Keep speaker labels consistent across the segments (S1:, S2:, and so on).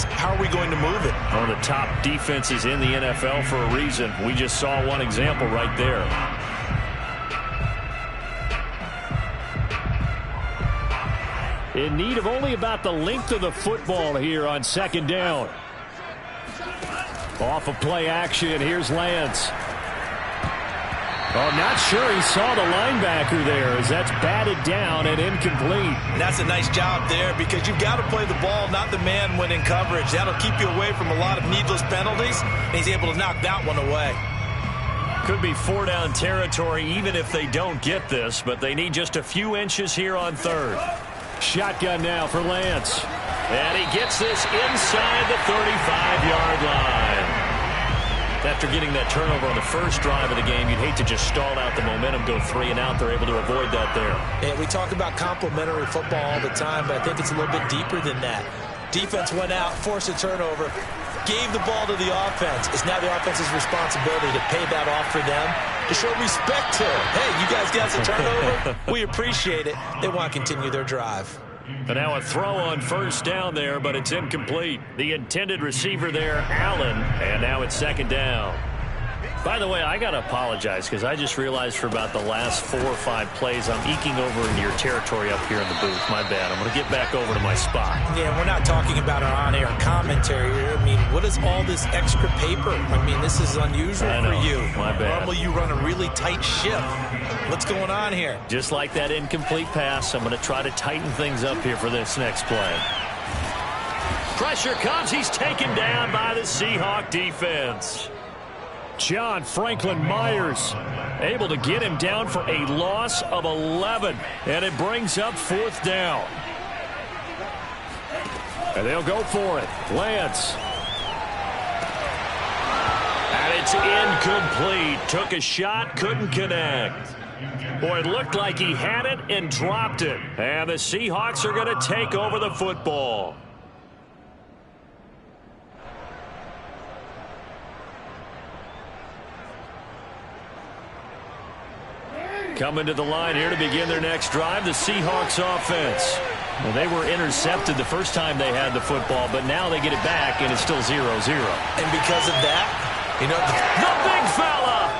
S1: is how are we going to move it?
S2: One of the top defenses in the NFL for a reason. We just saw one example right there. In need of only about the length of the football here on second down. Off of play action, here's Lance. Oh, not sure he saw the linebacker there as that's batted down and incomplete.
S1: And that's a nice job there because you've got to play the ball, not the man when in coverage. That'll keep you away from a lot of needless penalties, and he's able to knock that one away.
S2: Could be 4-down territory even if they don't get this, but they need just a few inches here on third. Shotgun now for Lance. And he gets this inside the 35-yard line. After getting that turnover on the first drive of the game, you'd hate to just stall out the momentum, go 3 and out. They're able to avoid that there.
S1: And we talk about complementary football all the time, but I think it's a little bit deeper than that. Defense went out, forced a turnover, gave the ball to the offense. It's now the offense's responsibility to pay that off for them, to show respect to them. Hey, you guys got some turnover? We appreciate it. They want to continue their drive.
S2: And now a throw on first down there, but it's incomplete. The intended receiver there, Allen, and now it's second down. By the way, I got to apologize because I just realized for about the last 4 or 5 plays, I'm eking over into your territory up here in the booth. My bad. I'm going to get back over to my spot.
S1: Yeah, we're not talking about our on-air commentary. I mean, what is all this extra paper? I mean, this is unusual for you.
S2: My bad.
S1: Normally you run a really tight ship. What's going on here?
S2: Just like that incomplete pass, I'm going to try to tighten things up here for this next play. Pressure comes. He's taken down by the Seahawk defense. John Franklin Myers able to get him down for a loss of 11. And it brings up 4th down. And they'll go for it. Lance. And it's incomplete. Took a shot, couldn't connect. Boy, it looked like he had it and dropped it. And the Seahawks are going to take over the football. Coming to the line here to begin their next drive, the Seahawks offense. Well, they were intercepted the first time they had the football, but now they get it back, and it's still 0-0.
S1: And because of that, you know,
S2: the big fella!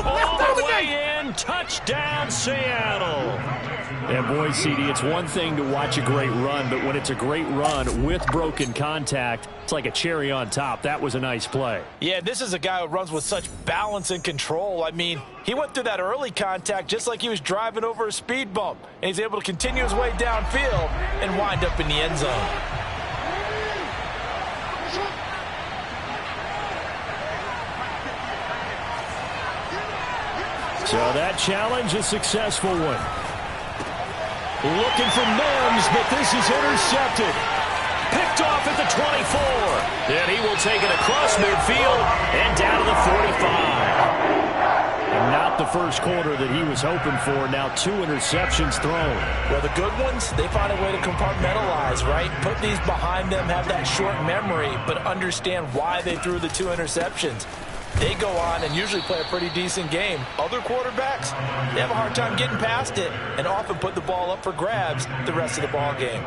S2: All the way in, touchdown, Seattle! And boy, CD, it's one thing to watch a great run, but when it's a great run with broken contact, it's like a cherry on top. That was a nice play.
S1: Yeah, this is a guy who runs with such balance and control. I mean, he went through that early contact just like he was driving over a speed bump. And he's able to continue his way downfield and wind up in the end zone.
S2: So that challenge, a successful one. Looking for Mims, but this is intercepted. Picked off at the 24. And he will take it across midfield and down to the 45. And not the first quarter that he was hoping for. Now 2 interceptions thrown.
S1: Well, the good ones, they find a way to compartmentalize, right? Put these behind them, have that short memory, but understand why they threw the 2 interceptions. They go on and usually play a pretty decent game. Other quarterbacks, they have a hard time getting past it and often put the ball up for grabs the rest of the ball game.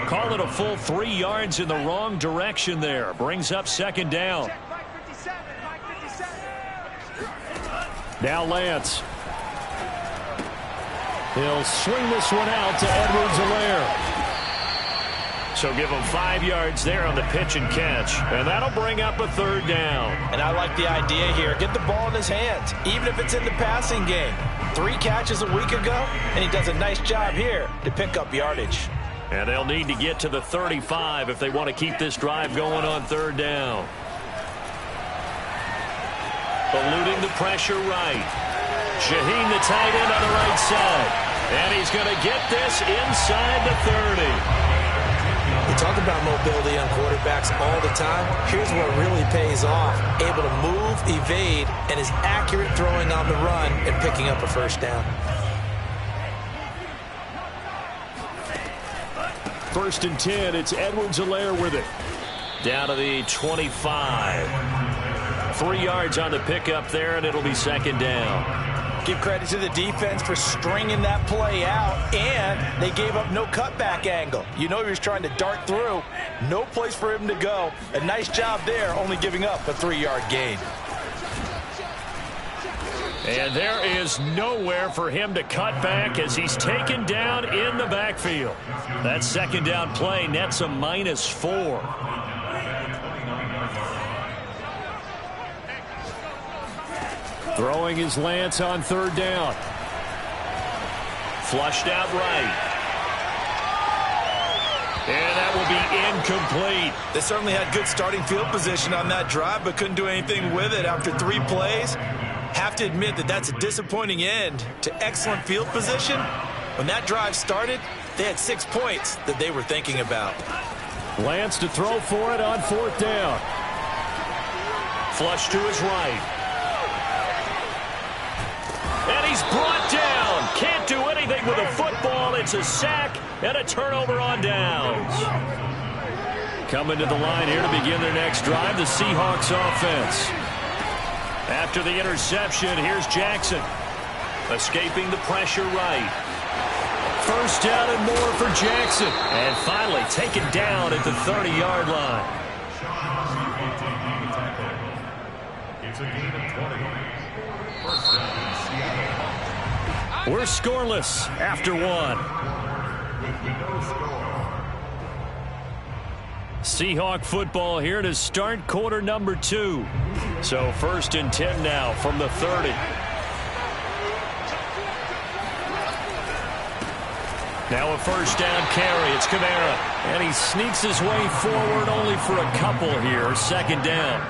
S2: Call it a full 3 yards in the wrong direction there. Brings up second down. Now Lance. He'll swing this one out to Edwards-Helaire. So give him 5 yards there on the pitch and catch. And that'll bring up a 3rd down.
S1: And I like the idea here. Get the ball in his hands, even if it's in the passing game. 3 catches a week ago, and he does a nice job here to pick up yardage.
S2: And they'll need to get to the 35 if they want to keep this drive going on 3rd down. Eluding the pressure right. Shaheen, the tight end, on the right side. And he's going to get this inside the 30.
S1: We talk about mobility on quarterbacks all the time. Here's what really pays off. Able to move, evade, and is accurate throwing on the run and picking up a 1st down.
S2: 1st and 10. It's Edwards-Helaire with it. Down to the 25. 3 yards on the pickup there, and it'll be 2nd down.
S1: Give credit to the defense for stringing that play out, and they gave up no cutback angle. You know he was trying to dart through. No place for him to go. A nice job there, only giving up a 3-yard gain.
S2: And there is nowhere for him to cut back as he's taken down in the backfield. That second down play nets a -4. Throwing his Lance on 3rd down. Flushed out right. And that will be incomplete.
S1: They certainly had good starting field position on that drive, but couldn't do anything with it after 3 plays. Have to admit that that's a disappointing end to excellent field position. When that drive started, they had 6 points that they were thinking about.
S2: Lance to throw for it on 4th down. Flush to his right. And he's brought down. Can't do anything with a football. It's a sack and a turnover on downs. Coming to the line here to begin their next drive, the Seahawks offense. After the interception, here's Jackson. Escaping the pressure right. 1st down and more for Jackson. And finally taken down at the 30-yard line. It's a gain of 20. First down. We're scoreless after 1. Seahawk football here to start quarter number 2. So 1st and 10 now from the 30. Now a 1st down carry. It's Kamara. And he sneaks his way forward only for a couple here. 2nd down.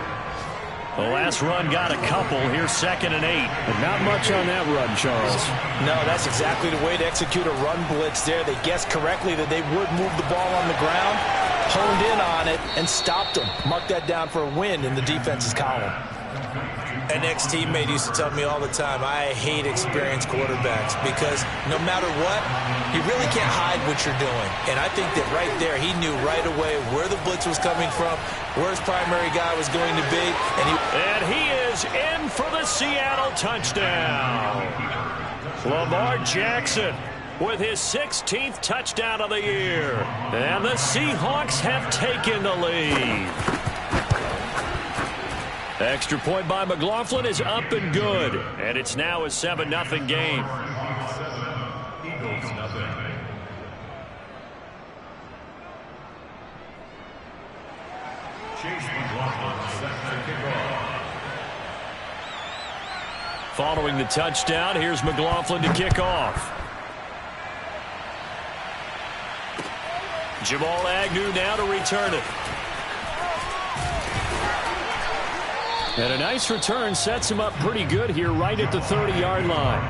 S2: The last run got a couple. Here's 2nd and 8.
S3: But not much on that run, Charles.
S1: No, that's exactly the way to execute a run blitz there. They guessed correctly that they would move the ball on the ground, honed in on it, and stopped them. Mark that down for a win in the defense's column. An ex-teammate used to tell me all the time, I hate experienced quarterbacks because no matter what, you really can't hide what you're doing. And I think that right there, he knew right away where the blitz was coming from, where his primary guy was going to be.
S2: And he is in for the Seattle touchdown. Lamar Jackson with his 16th touchdown of the year. And the Seahawks have taken the lead. Extra point by McLaughlin is up and good. And it's now a 7-0 game. Eagles nothing. Chase McLaughlin set to kick off. Following the touchdown, here's McLaughlin to kick off. Jamal Agnew now to return it. And a nice return sets him up pretty good here right at the 30-yard line.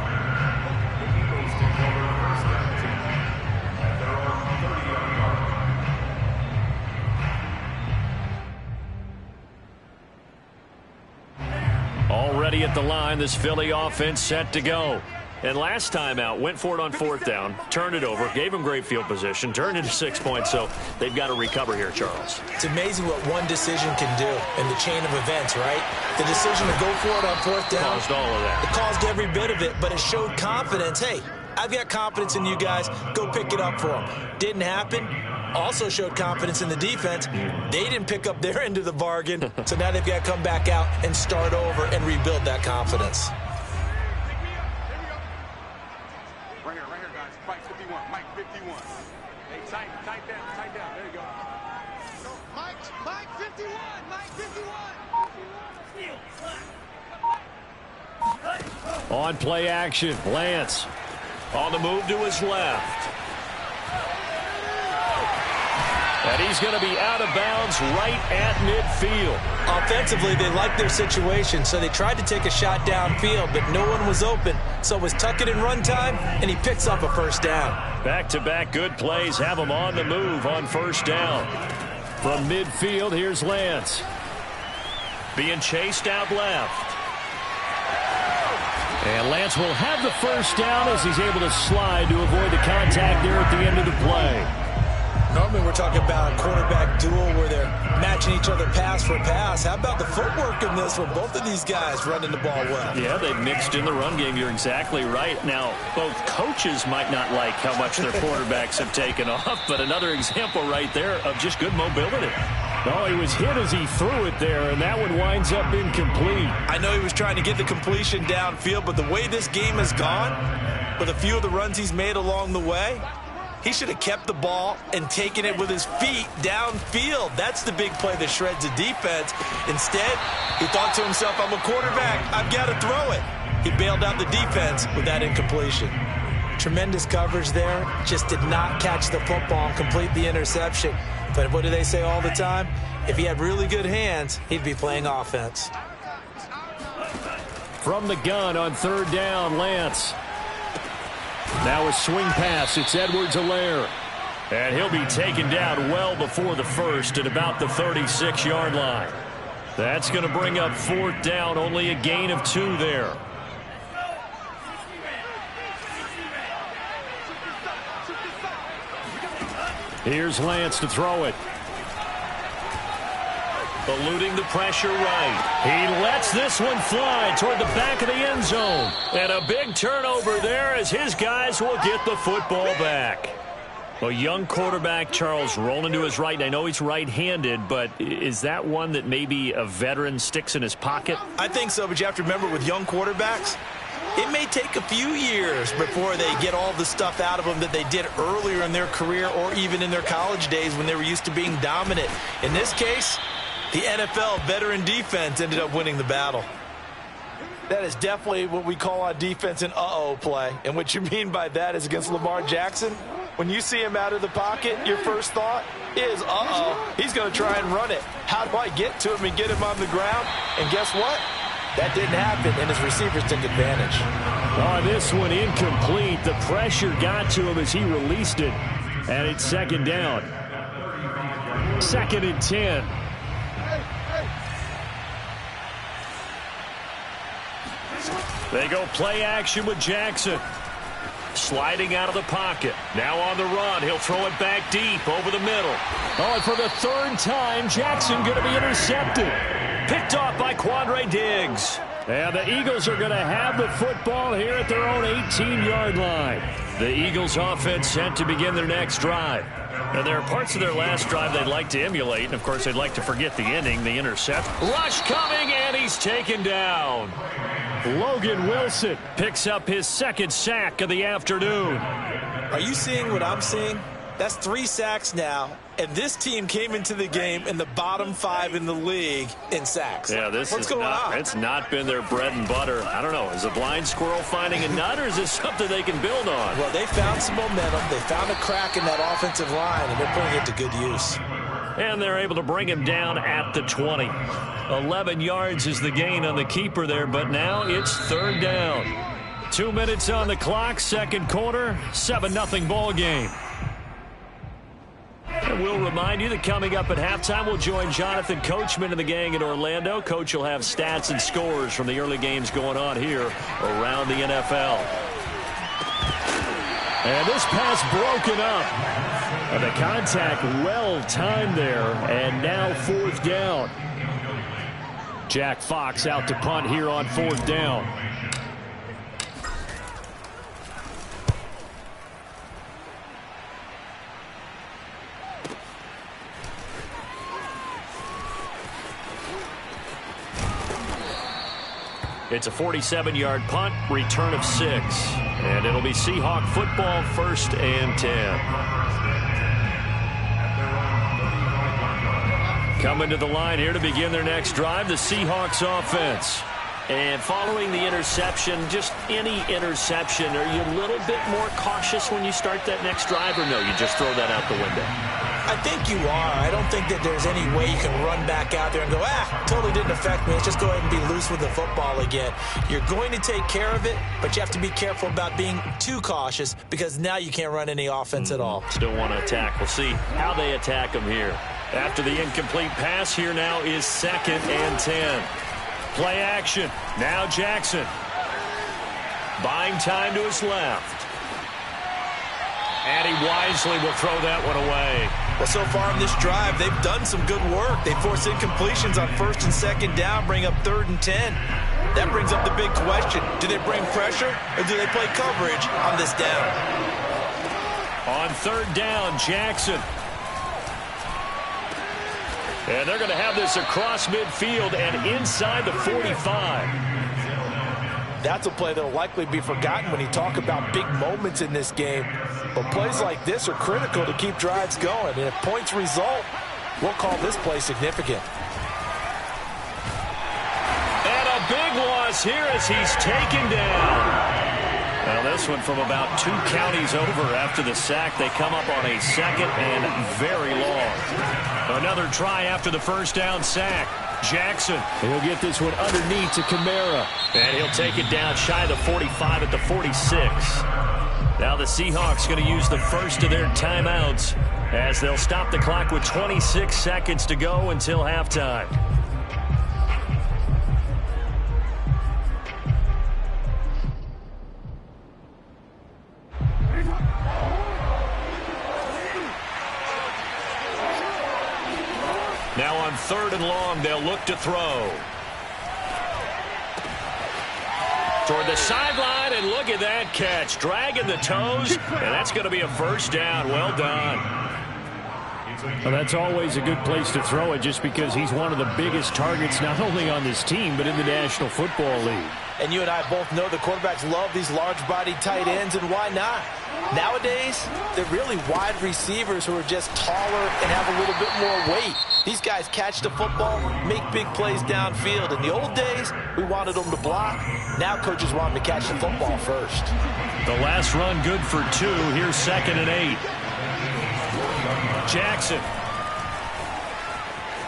S2: Already at the line, this Philly offense set to go. And last time out, went for it on 4th down, turned it over, gave him great field position, turned it to 6 points, so they've got to recover here, Charles.
S1: It's amazing what one decision can do in the chain of events, right? The decision to go for it on 4th down.
S2: Caused all of that.
S1: It caused every bit of it, but it showed confidence. Hey, I've got confidence in you guys. Go pick it up for them. Didn't happen. Also showed confidence in the defense. They didn't pick up their end of the bargain, so now they've got to come back out and start over and rebuild that confidence.
S2: On play action, Lance on the move to his left. And he's going to be out of bounds right at midfield.
S1: Offensively, they liked their situation, so they tried to take a shot downfield, but no one was open. So it was tuck it in run time, and he picks up a 1st down.
S2: Back-to-back good plays have him on the move on 1st down. From midfield, here's Lance. Being chased out left. And Lance will have the 1st down as he's able to slide to avoid the contact there at the end of the play.
S1: Normally we're talking about a quarterback duel where they're matching each other pass for pass. How about the footwork in this one? Both of these guys running the ball well.
S2: Yeah, they've mixed in the run game. You're exactly right. Now, both coaches might not like how much their quarterbacks have taken off, but another example right there of just good mobility.
S3: Oh, he was hit as he threw it there, and that one winds up incomplete.
S1: I know he was trying to get the completion downfield, but the way this game has gone, with a few of the runs he's made along the way, he should have kept the ball and taken it with his feet downfield. That's the big play that shreds the defense. Instead, he thought to himself, I'm a quarterback. I've got to throw it. He bailed out the defense with that incompletion. Tremendous coverage there. Just did not catch the football and complete the interception. But what do they say all the time? If he had really good hands, he'd be playing offense.
S3: From the gun on third down, Lance. Now a swing pass. It's Edwards-Helaire.
S2: And he'll be taken down well before the first at about the 36-yard line. That's going to bring up fourth down. Only a gain of 2 there.
S3: Here's Lance to throw it.
S2: Eluding the pressure right. He lets this one fly toward the back of the end zone. And a big turnover there as his guys will get the football back. A young quarterback, Charles, rolling to his right. I know he's right-handed, but is that one that maybe a veteran sticks in his pocket?
S1: I think so, but you have to remember with young quarterbacks, it may take a few years before they get all the stuff out of them that they did earlier in their career or even in their college days when they were used to being dominant. In this case, the NFL veteran defense ended up winning the battle. That is definitely what we call on defense an uh-oh play. And what you mean by that is against Lamar Jackson, when you see him out of the pocket, your first thought is, uh-oh, he's going to try and run it. How do I get to him and get him on the ground? And guess what? That didn't happen, and his receivers took advantage.
S3: Oh, this one incomplete. The pressure got to him as he released it. And it's second down. 2nd and 10.
S2: They go play action with Jackson. Sliding out of the pocket. Now on the run. He'll throw it back deep over the middle.
S3: Oh, and for the 3rd time, Jackson going to be intercepted.
S2: Picked off by Quandre Diggs.
S3: And the Eagles are going to have the football here at their own 18-yard line.
S2: The Eagles offense set to begin their next drive. And there are parts of their last drive they'd like to emulate. And, of course, they'd like to forget the ending, the intercept. Rush coming, and he's taken down.
S3: Logan Wilson
S2: picks up his 2nd sack of the afternoon.
S1: Are you seeing what I'm seeing? That's 3 sacks now, and this team came into the game in the bottom 5 in the league in sacks.
S2: Yeah,
S1: What's going on?
S2: It's not been their bread and butter. I don't know. Is a blind squirrel finding a nut, or is this something they can build on?
S1: Well, they found some momentum. They found a crack in that offensive line, and they're putting it to good use.
S2: And they're able to bring him down at the 20. 11 yards is the gain on the keeper there, but now it's 3rd down. 2 minutes on the clock, 2nd quarter, 7-0 ball game. And we'll remind you that coming up at halftime, we'll join Jonathan Coachman and the gang in Orlando. Coach will have stats and scores from the early games going on here around the NFL.
S3: And this pass broken up. And the contact well timed there. And now 4th down. Jack Fox out to punt here on 4th down.
S2: It's a 47-yard punt, return of 6. And it'll be Seahawk football, 1st and 10. Coming to the line here to begin their next drive, the Seahawks offense. And following the interception, just any interception, are you a little bit more cautious when you start that next drive, or no, you just throw that out the window?
S1: I think you are. I don't think that there's any way you can run back out there and go, totally didn't affect me. Let's just go ahead and be loose with the football again. You're going to take care of it, but you have to be careful about being too cautious because now you can't run any offense at all.
S2: Still want to attack. We'll see how they attack them here. After the incomplete pass, here now is 2nd and 10. Play action. Now Jackson. Buying time to his left. And he wisely will throw that one away.
S1: Well, so far in this drive, they've done some good work. They force incompletions on 1st and 2nd down, bring up 3rd and 10. That brings up the big question. Do they bring pressure or do they play coverage on this down?
S2: On 3rd down, Jackson. And they're going to have this across midfield and inside the 45.
S1: That's a play that will likely be forgotten when you talk about big moments in this game. But plays like this are critical to keep drives going. And if points result, we'll call this play significant.
S2: And a big loss here as he's taken down. Now this one from about 2 counties over after the sack. They come up on a 2nd and very long. Another try after the 1st down sack. Jackson.
S3: He'll get this one underneath to Kamara.
S2: And he'll take it down shy of the 45 at the 46. Now the Seahawks going to use the first of their timeouts as they'll stop the clock with 26 seconds to go until halftime. Now on 3rd and long, they'll look to throw. Toward the sideline, and look at that catch. Dragging the toes, and that's going to be a 1st down. Well done.
S3: Well, that's always a good place to throw it just because he's one of the biggest targets not only on this team but in the National Football League.
S1: And you and I both know the quarterbacks love these large-bodied tight ends, and why not? Nowadays, they're really wide receivers who are just taller and have a little bit more weight. These guys catch the football, make big plays downfield. In the old days, we wanted them to block. Now coaches want them to catch the football first.
S2: The last run good for 2. Here's 2nd and 8. Jackson.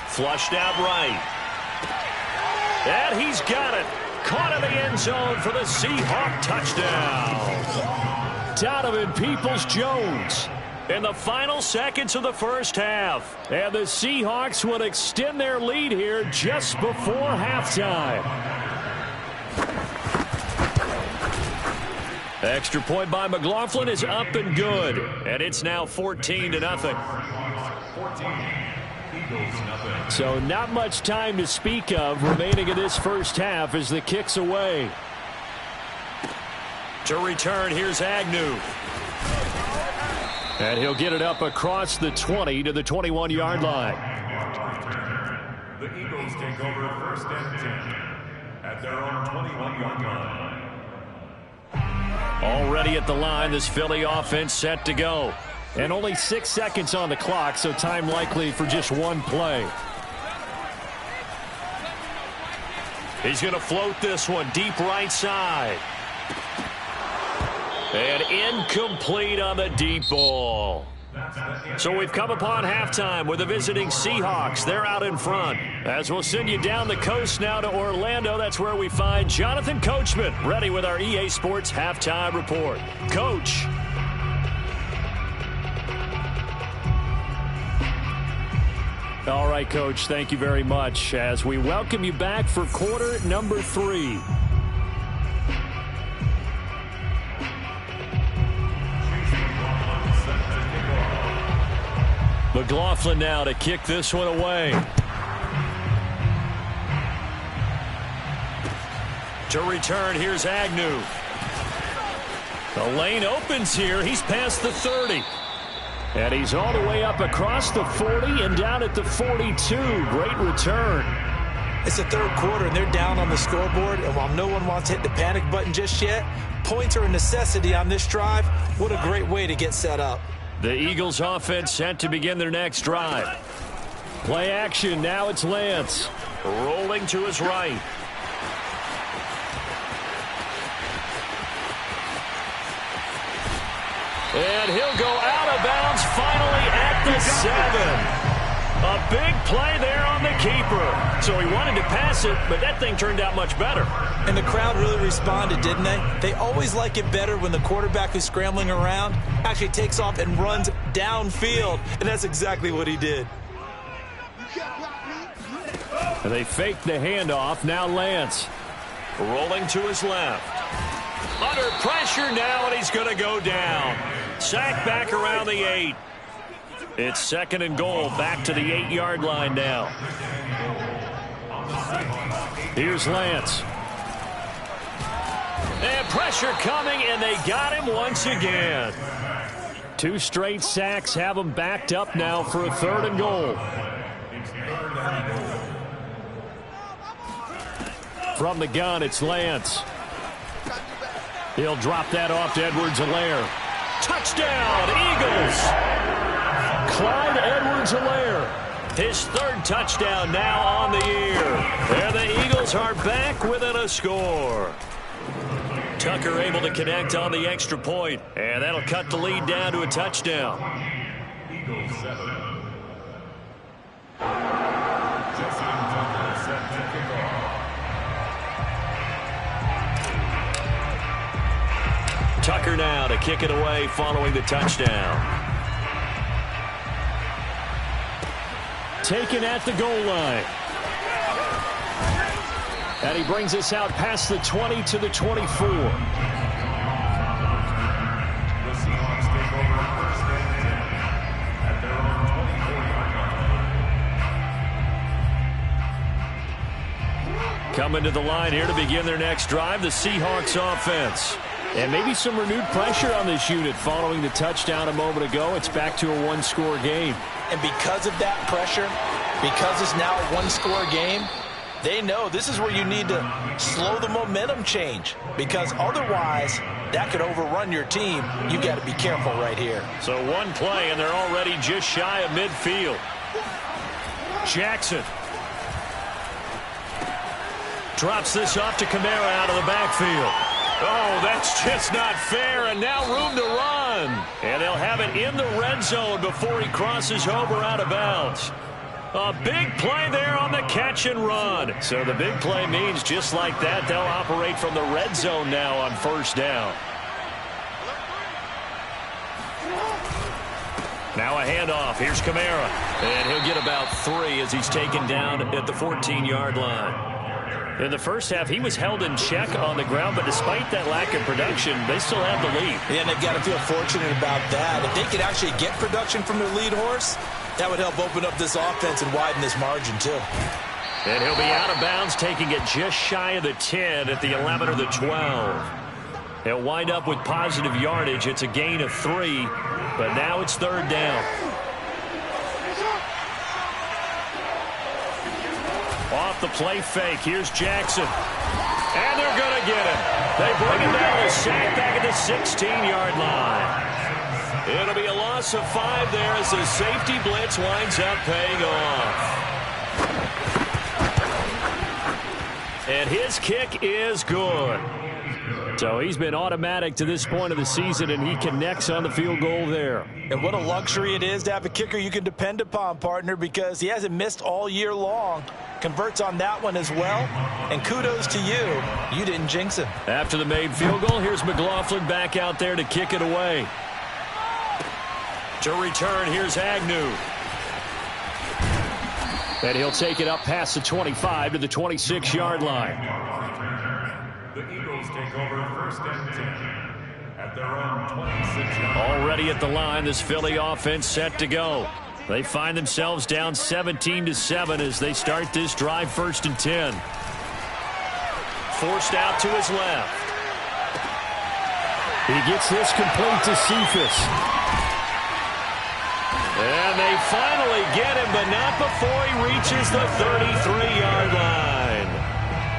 S2: Flushed out right. And he's got it. Caught in the end zone for the Seahawk touchdown.
S3: Donovan Peoples-Jones.
S2: In the final seconds of the 1st half.
S3: And the Seahawks will extend their lead here just before halftime.
S2: Extra point by McLaughlin is up and good. And it's now 14-0.
S3: So not much time to speak of remaining in this 1st half as the kick's away.
S2: To return, here's Agnew.
S3: And he'll get it up across the 20 to the 21-yard line.
S4: The Eagles take over 1st and 10 at their own 21-yard line.
S2: Already at the line, this Philly offense set to go.
S3: And only 6 seconds on the clock, so time likely for just one play.
S2: He's going to float this one deep right side. And incomplete on the deep ball. So we've come upon halftime with the visiting Seahawks. They're out in front. As we'll send you down the coast now to Orlando, that's where we find Jonathan Coachman, ready with our EA Sports Halftime Report. Coach.
S3: All right, Coach, thank you very much as we welcome you back for quarter number 3.
S2: McLaughlin now to kick this one away. To return, here's Agnew. The lane opens here. He's past the 30.
S3: And he's all the way up across the 40 and down at the 42. Great return.
S1: It's the 3rd quarter, and they're down on the scoreboard. And while no one wants to hit the panic button just yet, points are a necessity on this drive. What a great way to get set up.
S2: The Eagles offense set to begin their next drive.
S3: Play action. Now it's Lance.
S2: Rolling to his right. And he'll go out of bounds finally at the 7. A big play there on the keeper. So he wanted to pass it, but that thing turned out much better.
S1: And the crowd really responded, didn't they? They always like it better when the quarterback who's scrambling around actually takes off and runs downfield. And that's exactly what he did.
S3: And they fake the handoff. Now Lance.
S2: Rolling to his left. Under pressure now, and he's going to go down. Sack back around the 8. It's second and goal, back to the 8-yard line now. Here's Lance. And pressure coming, and they got him once again. 2 straight sacks have him backed up now for a third and goal. From the gun, it's Lance. He'll drop that off to Edwards-Helaire. Touchdown, Eagles! Clyde Edwards-Helaire. His third touchdown now on the year. And the Eagles are back within a score. Tucker able to connect on the extra point, and that'll cut the lead down to a touchdown.
S4: Eagles 7. Justin Tucker set to kick off.
S2: Tucker now to kick it away following the touchdown. Taken at the goal line. And he brings us out past the 20 to the 24.
S4: The Seahawks take over first and 10 at their own 24-yard line.
S2: Coming to the line here to begin their next drive, the Seahawks offense. And maybe some renewed pressure on this unit following the touchdown a moment ago. It's back to a one-score game.
S1: And because of that pressure, because it's now a one-score game, they know this is where you need to slow the momentum change, because otherwise that could overrun your team. You've got to be careful right here.
S2: So one play, and they're already just shy of midfield. Jackson drops this off to Kamara out of the backfield. Oh, that's just not fair, and now room to run. And they'll have it in the red zone before he crosses over out of bounds. A big play there on the catch and run. So the big play means just like that, they'll operate from the red zone now on first down. Now a handoff. Here's Kamara. And he'll get about 3 as he's taken down at the 14-yard line. In the first half, he was held in check on the ground, but despite that lack of production, they still have the lead.
S1: Yeah, and they've got to feel fortunate about that. If they could actually get production from their lead horse, that would help open up this offense and widen this margin, too.
S2: And he'll be out of bounds, taking it just shy of the 10 at the 11 or the 12. He'll wind up with positive yardage. It's a gain of 3, but now it's third down. Off the play fake. Here's Jackson. And they're going to get him. They bring him down to sack back at the 16-yard line. It'll be a loss of 5 there as the safety blitz winds up paying off. And his kick is good. So he's been automatic to this point of the season, and he connects on the field goal there.
S1: And what a luxury it is to have a kicker you can depend upon, partner, because he hasn't missed all year long. Converts on that one as well. And kudos to you. You didn't jinx him.
S2: After the made field goal, here's McLaughlin back out there to kick it away. To return, here's Agnew. And he'll take it up past the 25 to the 26-yard line.
S4: The Eagles take over first and 10 at their own 26-yard line.
S2: Already at the line, this Philly offense set to go. They find themselves down 17-7 as they start this drive first and 10. Forced out to his left.
S3: He gets this complete to Cephas.
S2: And they finally get him, but not before he reaches the 33-yard line.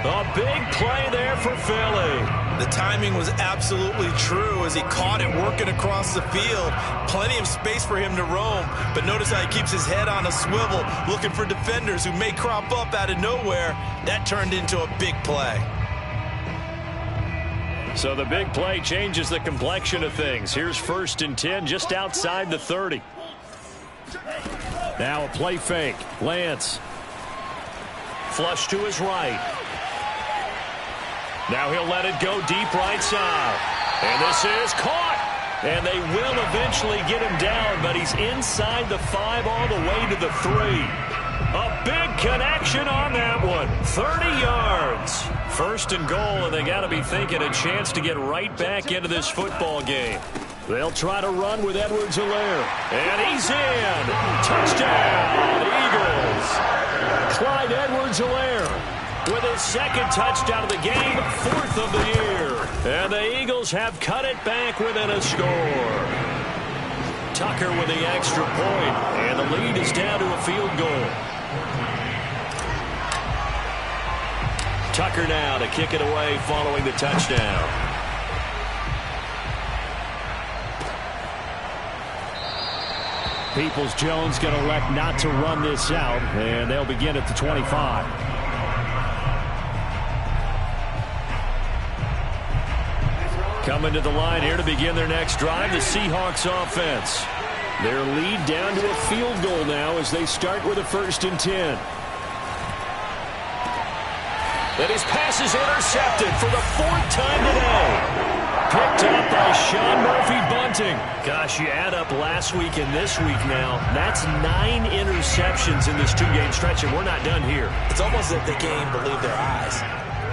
S2: A big play there for Philly.
S1: The timing was absolutely true as he caught it working across the field. Plenty of space for him to roam, but notice how he keeps his head on a swivel, looking for defenders who may crop up out of nowhere. That turned into a big play.
S2: So the big play changes the complexion of things. Here's first and 10 just outside the 30.
S3: Now a play fake. Lance.
S2: Flush to his right. Now he'll let it go deep right side. And this is caught. And they will eventually get him down, but he's inside the 5 all the way to the 3. A big connection on that one. 30 yards. First and goal, and they got to be thinking a chance to get right back into this football game.
S3: They'll try to run with Edwards-Helaire. And he's in. Touchdown, Eagles. Clyde Edwards-Helaire with his second touchdown of the game, 4th of the year. And the Eagles have cut it back within a score. Tucker with the extra point, and the lead is down to a field goal. Tucker now to kick it away following the touchdown. Peoples-Jones going to elect not to run this out, and they'll begin at the 25. Coming to the line here to begin their next drive, the Seahawks offense. Their lead down to a field goal now as they start with a 1st and 10. And his pass is intercepted for the 4th time today. Picked up by Sean Murphy-Bunting. Gosh, you add up last week and this week now. That's 9 interceptions in this 2-game stretch, and we're not done here.
S1: It's almost as if they can't even believe their eyes.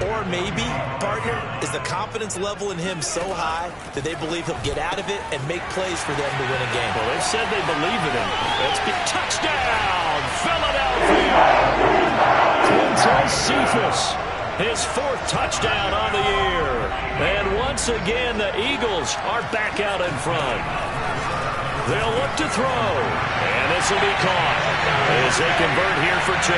S1: Or maybe, partner, is the confidence level in him so high that they believe he'll get out of it and make plays for them to win a game.
S3: Well, they've said they believe in him. Let's be touchdown, Philadelphia! Otss Cephus, his 4th touchdown on the year. And once again, the Eagles are back out in front. They'll look to throw, and this will be caught as they convert here for 2.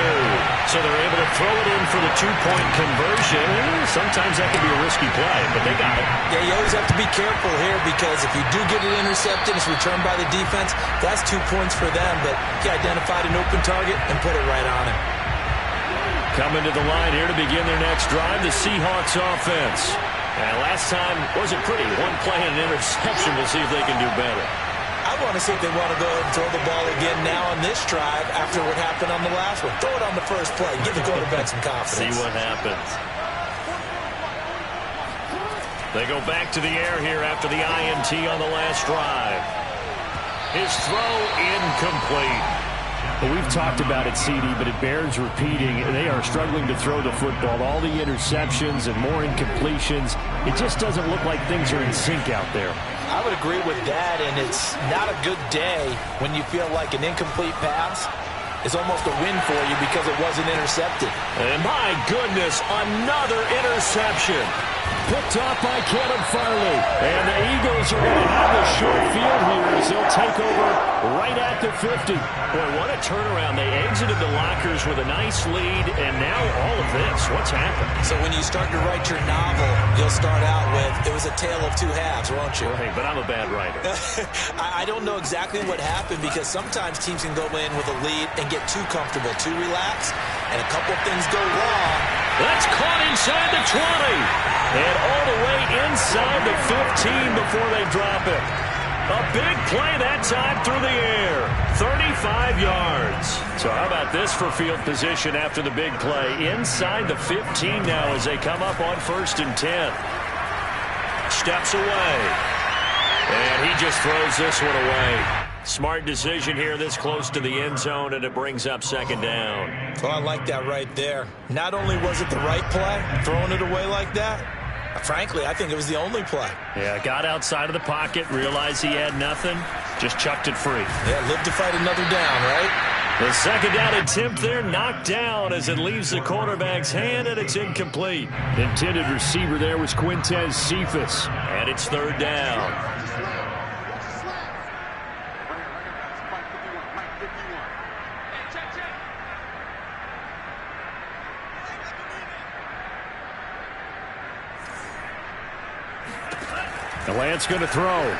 S3: So they're able to throw it in for the 2-point conversion. Sometimes that can be a risky play, but they got it.
S1: Yeah, you always have to be careful here because if you do get it intercepted, it's returned by the defense, that's 2 points for them. But he identified an open target and put it right on him.
S3: Coming to the line here to begin their next drive, the Seahawks offense. And last time wasn't pretty. 1 play and an interception. We'll see if they can do better.
S1: I want to see if they want to go ahead and throw the ball again now on this drive after what happened on the last one. Throw it on the first play. Give the quarterback some confidence.
S3: See what happens. They go back to the air here after the INT on the last drive. His throw incomplete. Well, we've talked about it, CD, but it bears repeating. They are struggling to throw the football. All the interceptions and more incompletions. It just doesn't look like things are in sync out there.
S1: I would agree with that, and it's not a good day when you feel like an incomplete pass is almost a win for you because it wasn't intercepted.
S3: And my goodness, another interception. Picked off by Caleb Farley. And the Eagles are going to have a short field here as they'll take over right at the 50. Boy, what a turnaround. They exited the lockers with a nice lead, and now all of this. What's happened?
S1: So when you start to write your novel, you'll start out with, it was a tale of 2 halves, won't you?
S3: Right, but I'm a bad writer.
S1: I don't know exactly what happened because sometimes teams can go in with a lead and get too comfortable, too relaxed, and a couple of things go wrong.
S3: That's caught inside the 20. And all the way inside the 15 before they drop it. A big play that time through the air. 35 yards. So how about this for field position after the big play? Inside the 15 now as they come up on 1st and 10. Steps away. And he just throws this one away. Smart decision here this close to the end zone, and it brings up 2nd down.
S1: Well, I like that right there. Not only was it the right play, throwing it away like that, frankly, I think it was the only play.
S3: Yeah, got outside of the pocket, realized he had nothing, just chucked it free.
S1: Yeah, live to fight another down, right?
S3: The 2nd down attempt there knocked down as it leaves the quarterback's hand, and it's incomplete. Intended receiver there was Otss Cephus, and it's 3rd down. The Lance going to throw.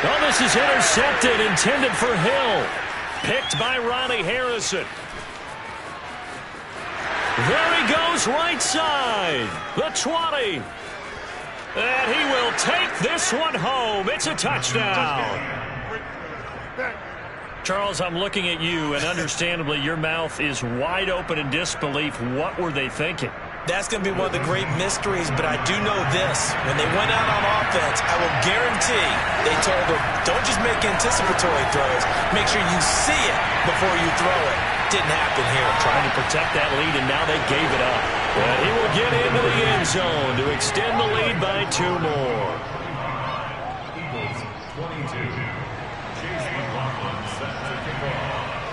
S3: Oh, this is intercepted, intended for Hill. Picked by Ronnie Harrison. There he goes, right side. The 20. And he will take this one home. It's a touchdown. Charles, I'm looking at you, and understandably, your mouth is wide open in disbelief. What were they thinking?
S1: That's going to be one of the great mysteries, but I do know this. When they went out on offense, I will guarantee they told them, don't just make anticipatory throws. Make sure you see it before you throw it. Didn't happen here.
S3: Trying to protect that lead, and now they gave it up. But he will get into the end zone to extend the lead by 2 more.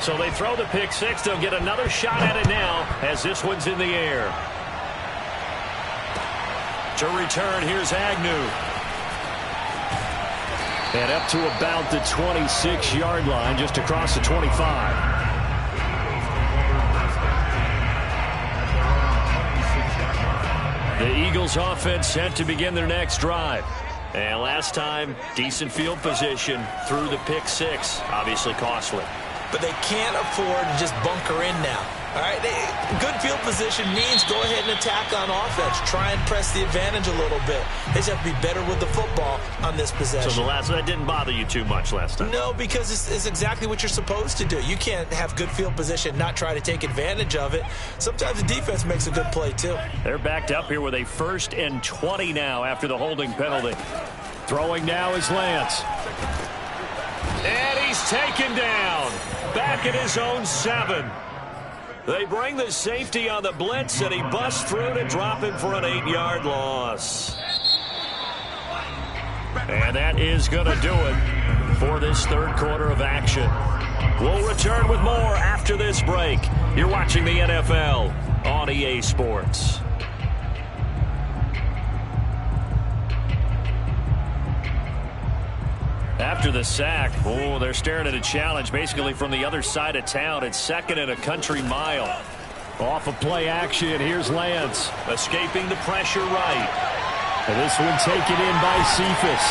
S2: So they throw the pick six. They'll get another shot at it now as this one's in the air. To return, here's Agnew.
S3: And up to about the 26-yard line, just across the 25.
S2: The Eagles offense set to begin their next drive. And last time, decent field position through the pick six. Obviously costly.
S1: But they can't afford to just bunker in now. All right, good field position means go ahead and attack on offense. Try and press the advantage a little bit. They just have to be better with the football on this possession.
S2: So that didn't bother you too much last time?
S1: No, because it's exactly what you're supposed to do. You can't have good field position, not try to take advantage of it. Sometimes the defense makes a good play, too.
S2: They're backed up here with a 1st and 20 now after the holding penalty.
S3: Throwing now is Lance.
S2: And he's taken down. Back at his own 7. They bring the safety on the blitz, and he busts through to drop him for an 8-yard loss. And that is going to do it for this third quarter of action. We'll return with more after this break. You're watching the NFL on EA Sports. After the sack, they're staring at a challenge basically from the other side of town. It's 2nd and a country mile.
S3: Off of play action, here's Lance.
S2: Escaping the pressure right.
S3: And this one taken in by Cephas.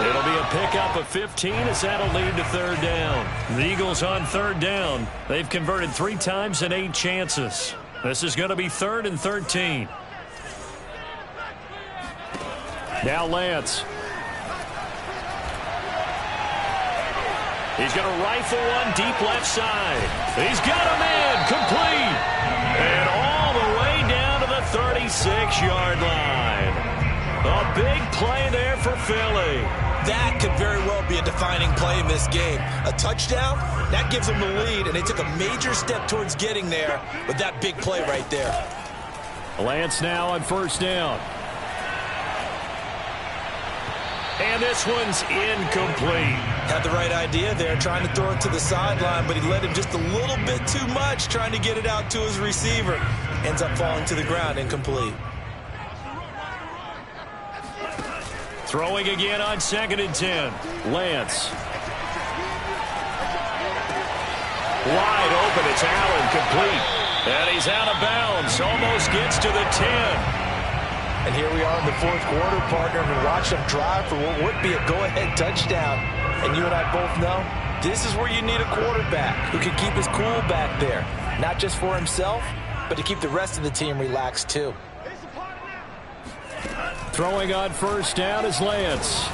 S2: It'll be a pickup of 15 as that'll lead to 3rd down. The Eagles on 3rd down. They've converted 3 times in 8 chances. This is going to be 3rd and 13.
S3: Now Lance.
S2: He's going to rifle one deep left side. He's got a man complete. And all the way down to the 36-yard line. A big play there for Philly.
S1: That could very well be a defining play in this game. A touchdown, that gives them the lead, and they took a major step towards getting there with that big play right there.
S3: Lance now on 1st down.
S2: And this one's incomplete.
S1: Had the right idea there, trying to throw it to the sideline, but he led him just a little bit too much, trying to get it out to his receiver. Ends up falling to the ground, incomplete.
S2: Throwing again on 2nd and 10.
S3: Lance.
S2: Wide open, it's Allen, complete. And he's out of bounds, almost gets to the 10.
S1: And here we are in the 4th quarter, partner, and we watch them drive for what would be a go-ahead touchdown. And you and I both know this is where you need a quarterback who can keep his cool back there. Not just for himself, but to keep the rest of the team relaxed too.
S3: Throwing on 1st down is Lance.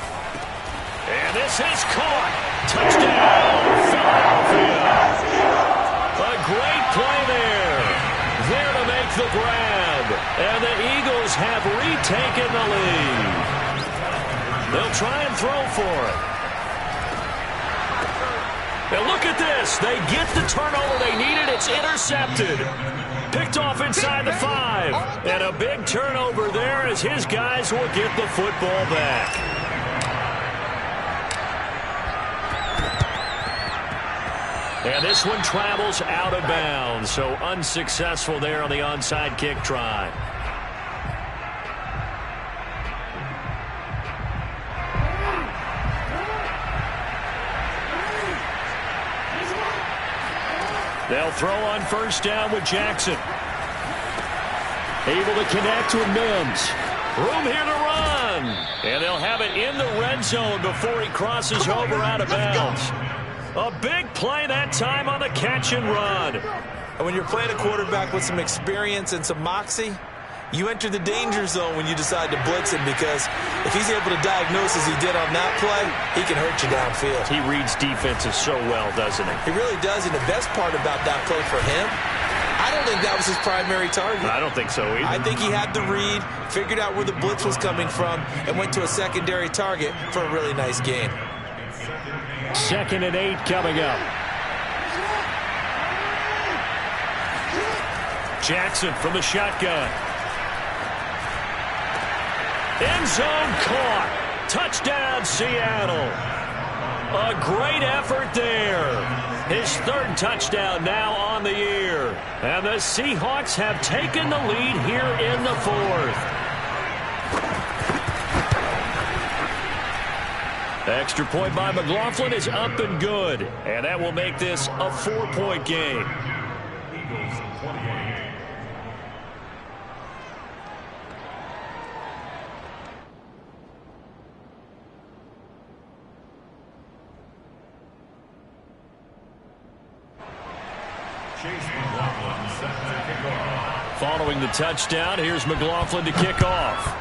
S2: And this is caught. Touchdown, Philadelphia. A great play there. There to make the grab. And the Eagles have retaken the lead. They'll try and throw for it. And look at this. They get the turnover they needed. It's intercepted. Picked off inside the 5. And a big turnover there as his guys will get the football back. And this one travels out of bounds, so unsuccessful there on the onside kick try. They'll throw on 1st down with Jackson.
S3: Able to connect with Mims.
S2: Room here to run. And they'll have it in the red zone before he crosses over out of bounds. A big play that time on the catch and run.
S1: And when you're playing a quarterback with some experience and some moxie, you enter the danger zone when you decide to blitz him, because if he's able to diagnose as he did on that play, he can hurt you downfield.
S2: He reads defenses so well, doesn't he?
S1: He really does, and the best part about that play for him, I don't think that was his primary target.
S2: I don't think so either. I
S1: think he had the read, figured out where the blitz was coming from, and went to a secondary target for a really nice game.
S3: 2nd and 8 coming up.
S2: Jackson from the shotgun. End zone caught. Touchdown, Seattle. A great effort there. His third touchdown now on the year. And the Seahawks have taken the lead here in the fourth. Extra point by McLaughlin is up and good. And that will make this a 4-point game.
S4: Eagles 28.
S2: Following the touchdown, here's McLaughlin to kick off.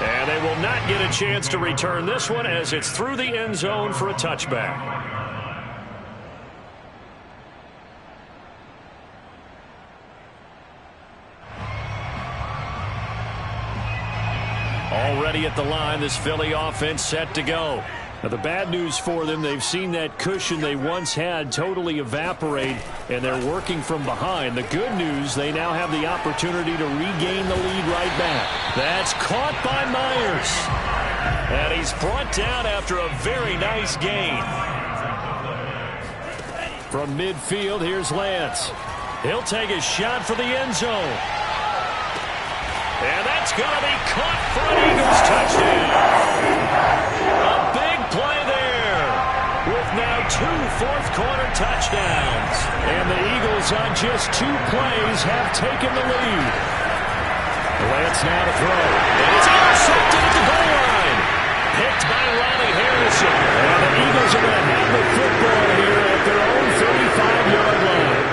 S2: And they will not get a chance to return this one as it's through the end zone for a touchback. Already at the line, this Philly offense set to go. Now, the bad news for them, they've seen that cushion they once had totally evaporate, and they're working from behind. The good news, they now have the opportunity to regain the lead right back. That's caught by Myers. And he's brought down after a very nice gain. From midfield, here's Lance. He'll take a shot for the end zone. And that's going to be caught for an Eagles touchdown. A big play there with now 2 fourth-quarter touchdowns. And the Eagles on just 2 plays have taken the lead. Lance now to throw. And it's intercepted at the goal line. Picked by Ronnie Harrison. And the Eagles are going to have the football here at their own 35-yard line.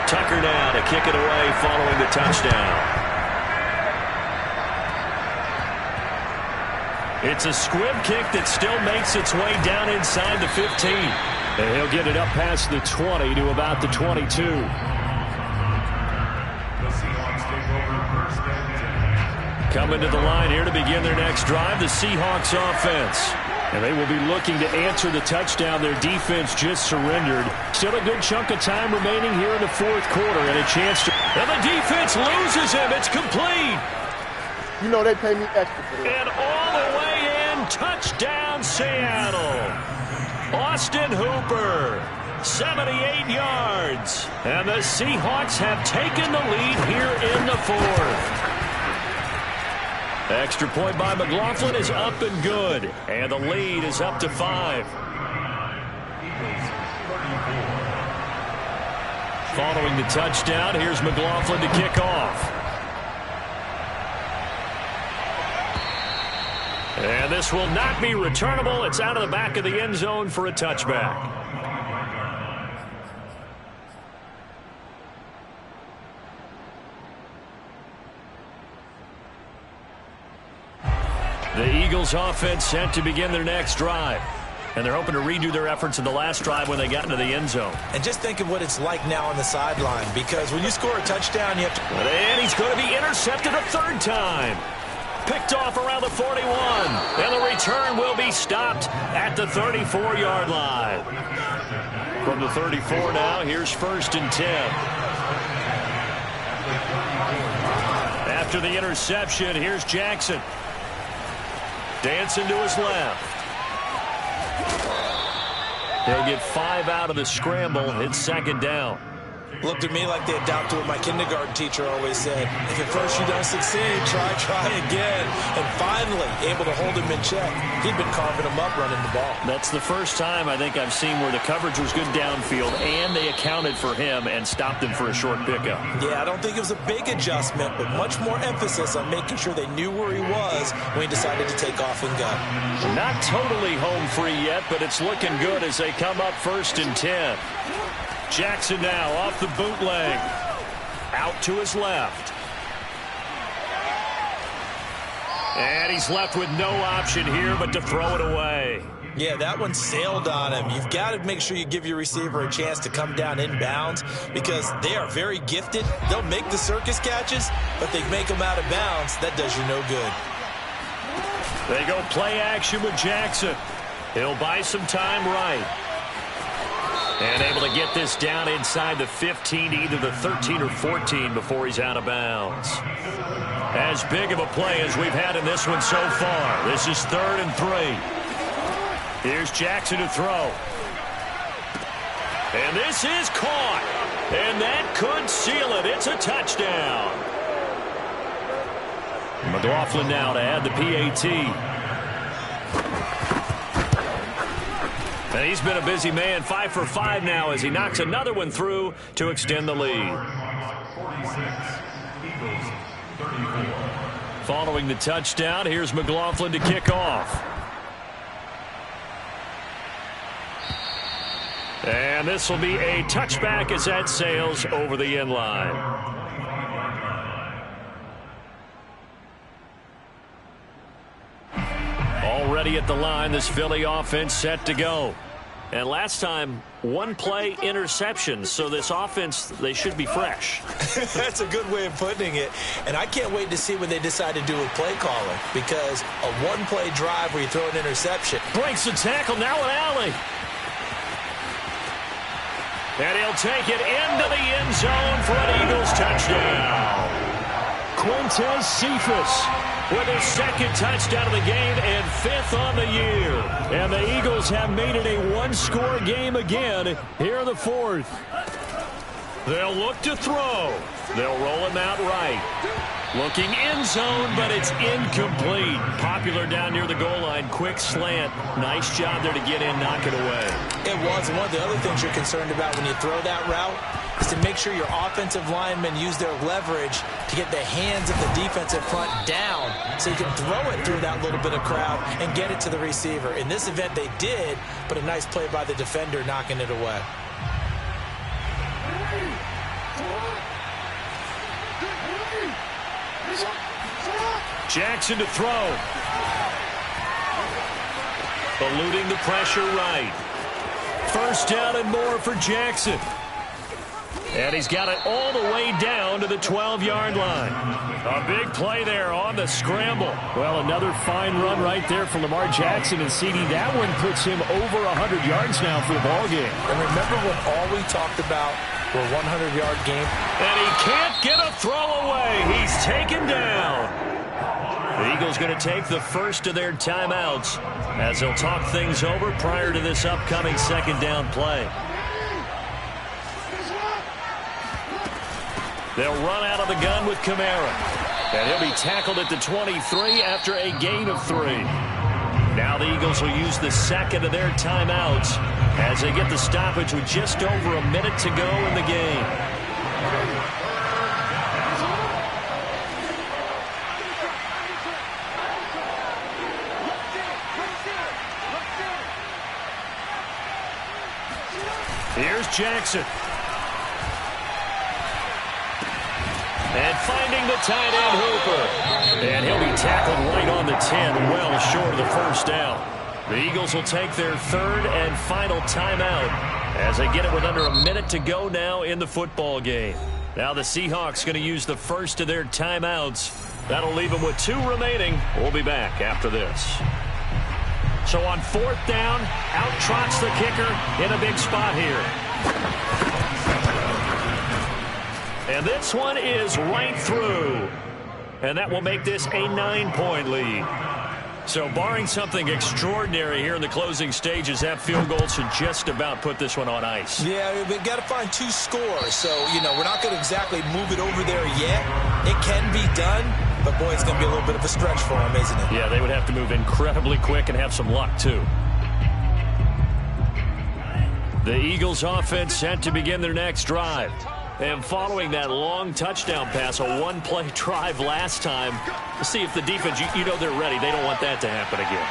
S2: Tucker now to kick it away following the touchdown. It's a squib kick that still makes its way down inside the 15. And he'll get it up past the 20 to about the 22.
S4: The Seahawks take over first and 10.
S2: Coming to the line here to begin their next drive, the Seahawks offense. And they will be looking to answer the touchdown their defense just surrendered. Still a good chunk of time remaining here in the fourth quarter and a chance to... And the defense loses him. It's complete.
S5: You know they pay me extra for that.
S2: And all the way in, touchdown Seattle. Austin Hooper, 78 yards. And the Seahawks have taken the lead here in the fourth. Extra point by McLaughlin is up and good. And the lead is up to 5. Following the touchdown, here's McLaughlin to kick off. And this will not be returnable. It's out of the back of the end zone for a touchback. The Eagles offense set to begin their next drive. And they're hoping to redo their efforts in the last drive when they got into the end zone.
S1: And just think of what it's like now on the sideline, because when you score a touchdown, you have to...
S2: And he's going to be intercepted a third time. Picked off around the 41. And the return will be stopped at the 34-yard line. From the 34 now, here's 1st and 10. After the interception, here's Jackson. Dancing to his left. They'll get 5 out of the scramble. It's 2nd down.
S1: Looked at me like they adopted what my kindergarten teacher always said. If at first you don't succeed, try again. And finally, able to hold him in check. He'd been carving him up running the ball.
S2: That's the first time I think I've seen where the coverage was good downfield and they accounted for him and stopped him for a short pickup.
S1: Yeah, I don't think it was a big adjustment, but much more emphasis on making sure they knew where he was when he decided to take off and go.
S2: Not totally home free yet, but it's looking good as they come up 1st and 10. Jackson now off the bootleg. Out to his left. And he's left with no option here but to throw it away.
S1: Yeah, that one sailed on him. You've got to make sure you give your receiver a chance to come down inbounds because they are very gifted. They'll make the circus catches, but they make them out of bounds. That does you no good.
S2: They go play action with Jackson. He'll buy some time right. And able to get this down inside the 15 to either the 13 or 14 before he's out of bounds. As big of a play as we've had in this one so far. This is 3rd and 3. Here's Jackson to throw. And this is caught. And that could seal it. It's a touchdown. McLaughlin now to add the PAT. And he's been a busy man, 5 for 5 now as he knocks another one through to extend the lead.
S4: 46, Eagles, 34.
S2: Following the touchdown, here's McLaughlin to kick off. And this will be a touchback as that sails over the end line. Already at the line, this Philly offense set to go. And last time, 1 play interception. So this offense, they should be fresh.
S1: That's a good way of putting it. And I can't wait to see what they decide to do with play calling. Because a 1-play drive where you throw an interception.
S2: Breaks the tackle, now an alley. And he'll take it into the end zone for an Eagles touchdown. Quintez Cephas with his 2nd touchdown of the game and 5th on the year. And the Eagles have made it a 1-score game again here in the 4th. They'll look to throw. They'll roll him out right. Looking end zone, but it's incomplete. Popular down near the goal line. Quick slant. Nice job there to get in, knock it away.
S1: It was. One of the other things you're concerned about when you throw that route is to make sure your offensive linemen use their leverage to get the hands of the defensive front down so you can throw it through that little bit of crowd and get it to the receiver. In this event, they did, but a nice play by the defender knocking it away.
S2: Jackson to throw. Eluding the pressure right. 1st down and more for Jackson. And he's got it all the way down to the 12-yard line. A big play there on the scramble.
S3: Well, another fine run right there from Lamar Jackson. And CD, that one puts him over 100 yards now for the ballgame.
S1: And remember when all we talked about were 100-yard game?
S2: And he can't get a throw away. He's taken down. The Eagles going to take the first of their timeouts as they'll talk things over prior to this upcoming 2nd down play. They'll run out of the gun with Kamara. And he'll be tackled at the 23 after a gain of 3. Now the Eagles will use the 2nd of their timeouts as they get the stoppage with just over a minute to go in the game. Here's Jackson. And finding the tight end Hooper. And he'll be tackled right on the 10, well short of the 1st down. The Eagles will take their 3rd and final timeout as they get it with under a minute to go now in the football game. Now the Seahawks going to use the first of their timeouts. That'll leave them with 2 remaining. We'll be back after this. So on 4th down, out trots the kicker in a big spot here. And this one is right through. And that will make this a 9-point lead. So barring something extraordinary here in the closing stages, that field goal should just about put this one on ice.
S1: Yeah, we've got to find 2 scores. So, you know, we're not going to exactly move it over there yet. It can be done, but, boy, it's going to be a little bit of a stretch for them, isn't it?
S2: Yeah, they would have to move incredibly quick and have some luck, too. The Eagles offense set to begin their next drive. And following that long touchdown pass, a 1-play drive last time, to see if the defense, you know they're ready. They don't want that to happen again.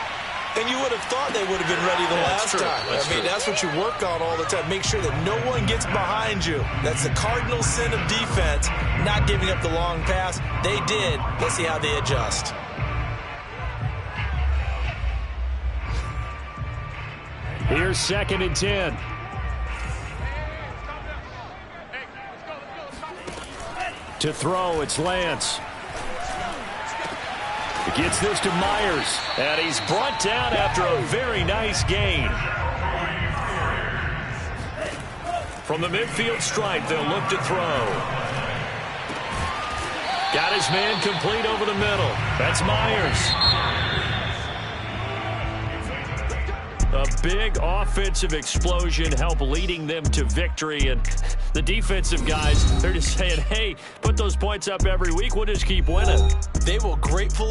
S1: And you would have thought they would have been ready the last time. That's what you work on all the time. Make sure that no one gets behind you. That's the cardinal sin of defense, not giving up the long pass. They did. Let's see how they adjust.
S3: Here's 2nd and 10. To throw, it's Lance. He gets this to Myers.
S2: And he's brought down after a very nice gain. From the midfield stripe, they'll look to throw. Got his man complete over the middle. That's Myers. A big offensive explosion helped leading them to victory. And the defensive guys, they're just saying, hey, put those points up every week. We'll just keep winning.
S1: They will gratefully